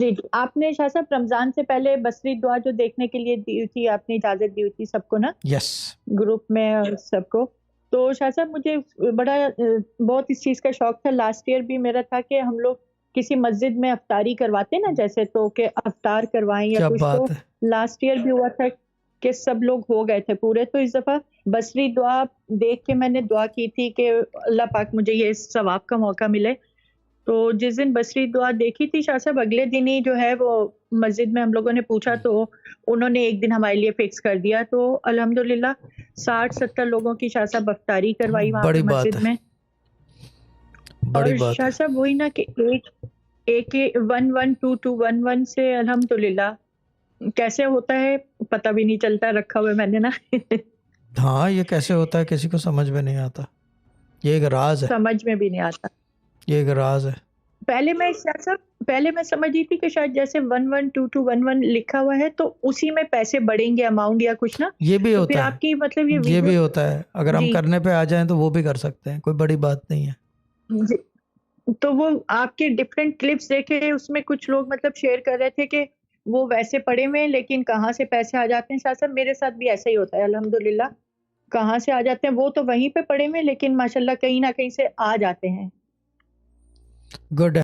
जी, जी। आपने शाह साहब रमज़ान से पहले बसरी दुआ जो देखने के लिए दी थी, आपने इजाज़त दी थी सबको ना, यस। ग्रुप में और सबको। तो शाह साहब मुझे बड़ा बहुत इस चीज़ का शौक था, लास्ट ईयर भी मेरा था कि हम लोग किसी मस्जिद में इफ्तारी करवाते ना जैसे तो कि इफ्तार करवाएँ या क्या कुछ, तो बात है! लास्ट ईयर भी हुआ था कि सब लोग हो गए थे पूरे, तो इस दफ़ा बसरी दुआ देख के मैंने दुआ की थी कि अल्लाह पाक मुझे ये सवाब का मौका मिले। तो जिस दिन बसरी दुआ देखी थी शाह साहब, अगले दिन ही जो है वो मस्जिद में हम लोगों ने पूछा तो उन्होंने एक दिन हमारे लिए फिक्स कर दिया। तो अल्हम्दुलिल्लाह 60-70 लोगों की शाह साहब इफ्तारी करवाई वहाँ पे बड़ी बात मस्जिद है, में। बड़ी और बात शाह है। साहब वही ना कि एक एक 112211 से अल्हम्दुलिल्लाह कैसे होता है पता भी नहीं चलता, रखा हुआ है मैंने ना। हाँ, ये कैसे होता है किसी को समझ में नहीं आता। ये एक राज़ है, समझ में भी नहीं आता। ये एक राज़ है। पहले मैं शायद साहब पहले मैं समझ रही थी कि शायद जैसे 112211 लिखा हुआ है तो उसी में पैसे बढ़ेंगे अमाउंट या कुछ ना, ये भी तो फिर होता है, आपकी मतलब ये ये वीडियो। भी होता है। अगर हम जी, करने पे आ जाएँ तो वो भी कर सकते हैं, कोई बड़ी बात नहीं है। जी। तो वो आपके डिफरेंट क्लिप्स देखे उसमें कुछ लोग मतलब शेयर कर रहे थे कि वो वैसे पड़े हुए हैं लेकिन कहाँ से पैसे आ जाते हैं। शायद साहब मेरे साथ भी ऐसा ही होता है अल्हम्दुलिल्लाह। कहाँ से आ जाते हैं वो तो वहीं पे पड़े हुए हैं लेकिन माशाल्लाह कहीं न कहीं से आ जाते हैं। गुड है।